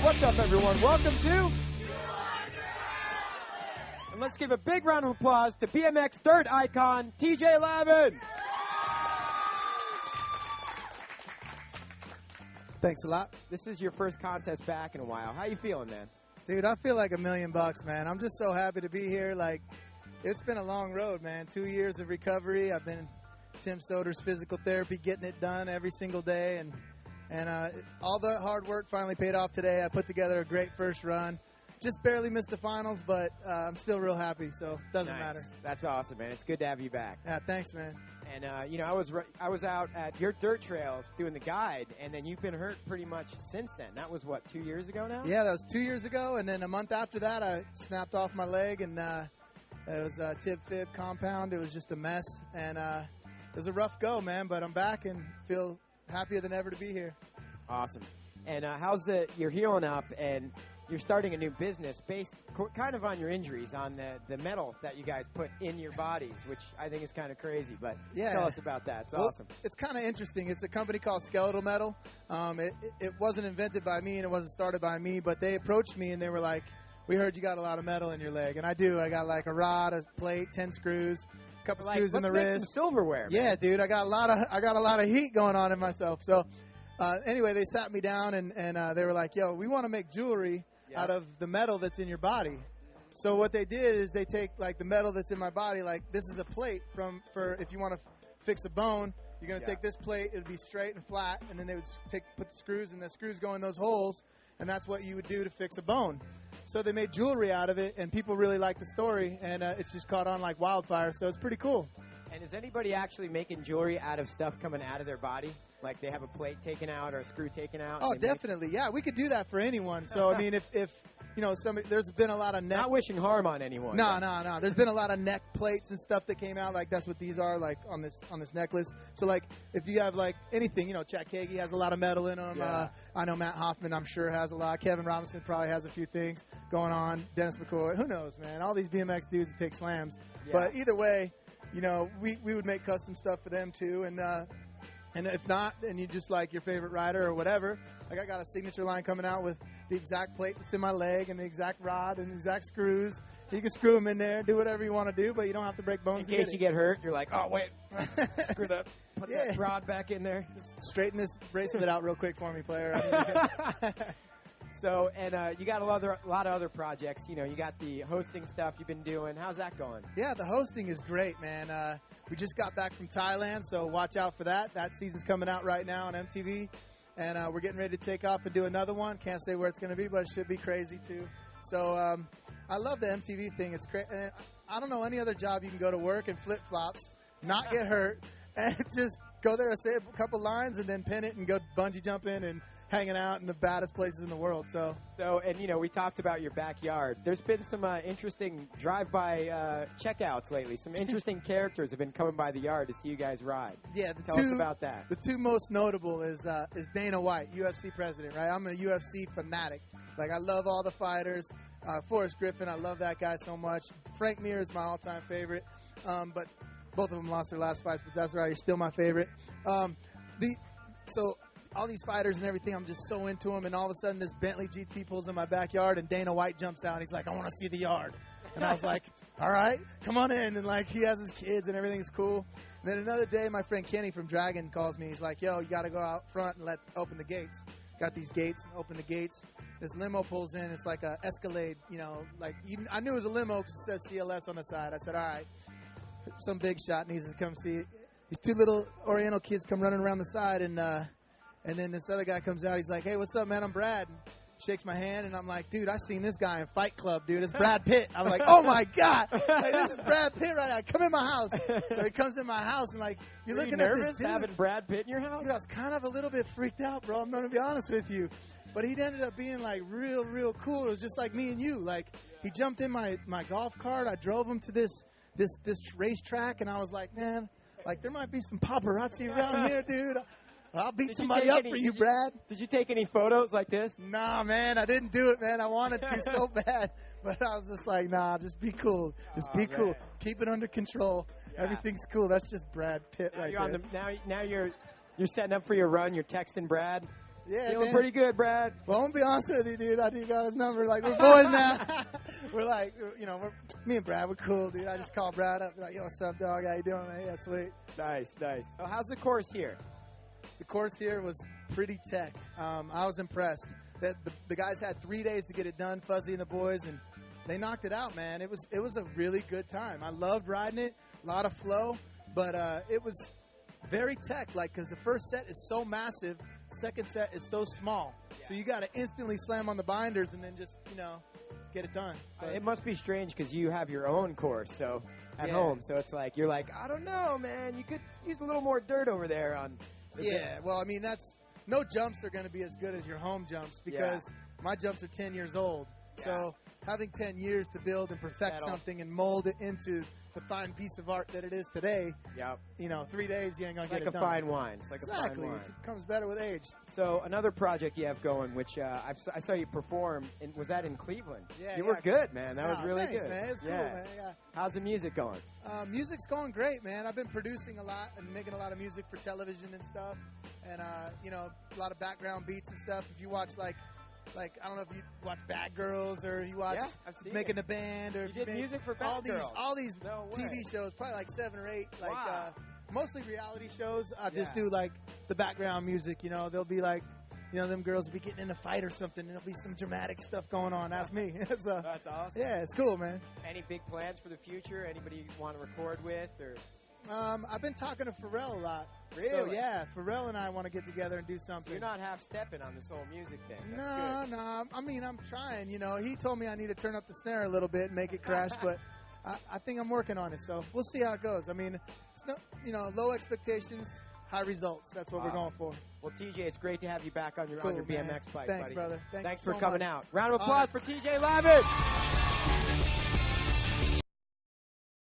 What's up, everyone? Welcome to... And let's give a big round of applause to BMX third icon, TJ Lavin. Thanks a lot. This is your first contest back in a while. How you feeling, man? Dude, I feel like $1 million, man. I'm just so happy to be here. Like, it's been a long road, man. 2 years of recovery. I've been Tim Soder's physical therapy, getting it done every single day, and all the hard work finally paid off today. I put together a great first run. Just barely missed the finals, but I'm still real happy, so it doesn't matter. That's awesome, man. It's good to have you back. Yeah, thanks, man. And, I was out at your dirt trails doing the guide, and then you've been hurt pretty much since then. That was, what, 2 years ago now? Yeah, that was 2 years ago, and then a month after that, I snapped off my leg, and it was a tib-fib compound. It was just a mess, and it was a rough go, man, but I'm back and feel happier than ever to be here. Awesome. And you're healing up, and you're starting a new business based kind of on your injuries, on the metal that you guys put in your bodies, which I think is kind of crazy. But tell us about that. It's awesome. It's kind of interesting. It's a company called Skeletal Metal. It wasn't invented by me, and it wasn't started by me, but they approached me, and they were like, we heard you got a lot of metal in your leg. And I do. I got like a rod, a plate, 10 screws, a couple screws in the wrist. Some silverware, man. Yeah, dude. I got a lot of heat going on in myself. So anyway, they sat me down, and they were like, yo, we want to make jewelry out of the metal that's in your body. So what they did is they take like the metal that's in my body, like this is a plate for if you want to fix a bone, you're going to take this plate, it'll be straight and flat, and then they would put the screws, and the screws go in those holes, and that's what you would do to fix a bone. So they made jewelry out of it, and people really like the story, and it's just caught on like wildfire, so it's pretty cool. And is anybody actually making jewelry out of stuff coming out of their body? Like they have a plate taken out or a screw taken out? Oh, definitely. Yeah, we could do that for anyone. So, I mean, if you know, there's been a lot of neck. Not wishing harm on anyone. No. There's been a lot of neck plates and stuff that came out. Like that's what these are, like on this necklace. So, like, if you have like anything, you know, Chad Kagi has a lot of metal in them. Yeah. I know Matt Hoffman, I'm sure, has a lot. Kevin Robinson probably has a few things going on. Dennis McCoy, who knows, man? All these BMX dudes take slams. Yeah. But either way, you know, we would make custom stuff for them too, and if not, then you just like your favorite rider or whatever. Like I got a signature line coming out with the exact plate that's in my leg and the exact rod and the exact screws. You can screw them in there, do whatever you want to do, but you don't have to break bones. In case you get hurt, you're like, oh wait, screw that, put that rod back in there. Just straighten this bracelet out real quick for me, player. So, and you got a lot of other projects. You know, you got the hosting stuff you've been doing. How's that going? Yeah, the hosting is great, man. We just got back from Thailand, so watch out for that. That season's coming out right now on MTV, and we're getting ready to take off and do another one. Can't say where it's going to be, but it should be crazy, too. So I love the MTV thing. It's crazy. I don't know any other job you can go to work in flip-flops, not get hurt, and just go there and say a couple lines and then pin it and go bungee jumping and hanging out in the baddest places in the world. So and you know, we talked about your backyard. There's been some interesting drive-by checkouts lately. Some interesting characters have been coming by the yard to see you guys ride. Yeah, tell us about that. The two most notable is Dana White, UFC president. Right, I'm a UFC fanatic. Like I love all the fighters. Forrest Griffin, I love that guy so much. Frank Mir is my all-time favorite. But both of them lost their last fights, but that's right. He's still my favorite. All these fighters and everything, I'm just so into them, and all of a sudden this Bentley GT pulls in my backyard, and Dana White jumps out, and he's like, I want to see the yard. And I was like, all right, come on in. And, like, he has his kids, and everything's cool. And then another day, my friend Kenny from Dragon calls me. He's like, yo, you got to go out front and open the gates. Got these gates, open the gates. This limo pulls in. It's like a Escalade, you know, like I knew it was a limo because it says CLS on the side. I said, all right, some big shot needs to come see. These two little Oriental kids come running around the side, and then this other guy comes out. He's like, hey, what's up, man? I'm Brad. And shakes my hand, and I'm like, dude, I seen this guy in Fight Club, dude. It's Brad Pitt. I'm like, oh, my God. Like, this is Brad Pitt right now. Come in my house. So he comes in my house, and, like, you're looking at this dude. Having Brad Pitt in your house? Dude, I was kind of a little bit freaked out, bro. I'm going to be honest with you. But he ended up being, like, real, real cool. It was just like me and you. Like, he jumped in my golf cart. I drove him to this racetrack, and I was like, man, like, there might be some paparazzi around here, dude. I'll beat somebody up for you, Brad. Did you take any photos like this? Nah, man, I didn't do it, man. I wanted to so bad. But I was just like, nah, just be cool. Just be cool. Keep it under control. Yeah. Everything's cool. That's just Brad Pitt right there. Now you're setting up for your run. You're texting Brad. Yeah, Feeling man. pretty good, Brad. Well, I'm gonna be honest with you, dude. I do got his number. Like, we're boys now. We're like, you know, me and Brad, we're cool, dude. I just call Brad up, like, yo, what's up, dog? How you doing, man? Yeah, sweet. Nice. So how's the course here? The course here was pretty tech. I was impressed. That the guys had 3 days to get it done, Fuzzy and the boys, and they knocked it out, man. It was a really good time. I loved riding it, a lot of flow, but it was very tech, like, because the first set is so massive, second set is so small. Yeah. So you got to instantly slam on the binders and then just, you know, get it done. But it must be strange because you have your own course, so at home. So it's like you're like, I don't know, man. You could use a little more dirt over there on. Yeah, well, I mean, no jumps are going to be as good as your home jumps because my jumps are 10 years old. Yeah. So having 10 years to build and perfect something and mold it into the fine piece of art that it is today. Yep. You know, 3 days you ain't gonna get it done. It's like a fine wine. It's like exactly. a fine wine. It comes better with age. So another project you have going, which I saw you perform, was that in Cleveland? Yeah. You were good, man. That was really thanks, good. Man. It's cool, man. Yeah. How's the music going? Music's going great, man. I've been producing a lot and making a lot of music for television and stuff, and you know, a lot of background beats and stuff. If you watch like I don't know if you watch Bad Girls or you watch Making the Band or you did music for Bad Girls. All these TV shows, probably like 7 or 8, like mostly reality shows. I just do like the background music. You know, they'll be like, you know, them girls will be getting in a fight or something, and there'll be some dramatic stuff going on. That's me. So, that's awesome. Yeah, it's cool, man. Any big plans for the future? Anybody you want to record with or? I've been talking to Pharrell a lot. Really? So, yeah, Pharrell and I want to get together and do something. So you're not half-stepping on this whole music thing. No. I mean, I'm trying. You know, he told me I need to turn up the snare a little bit and make it crash, but I think I'm working on it. So we'll see how it goes. I mean, it's not, you know, low expectations, high results. That's what we're going for. Well, TJ, it's great to have you back on your BMX bike, Thanks, buddy. brother. Thanks for coming much. out. Round of applause for TJ Lavin.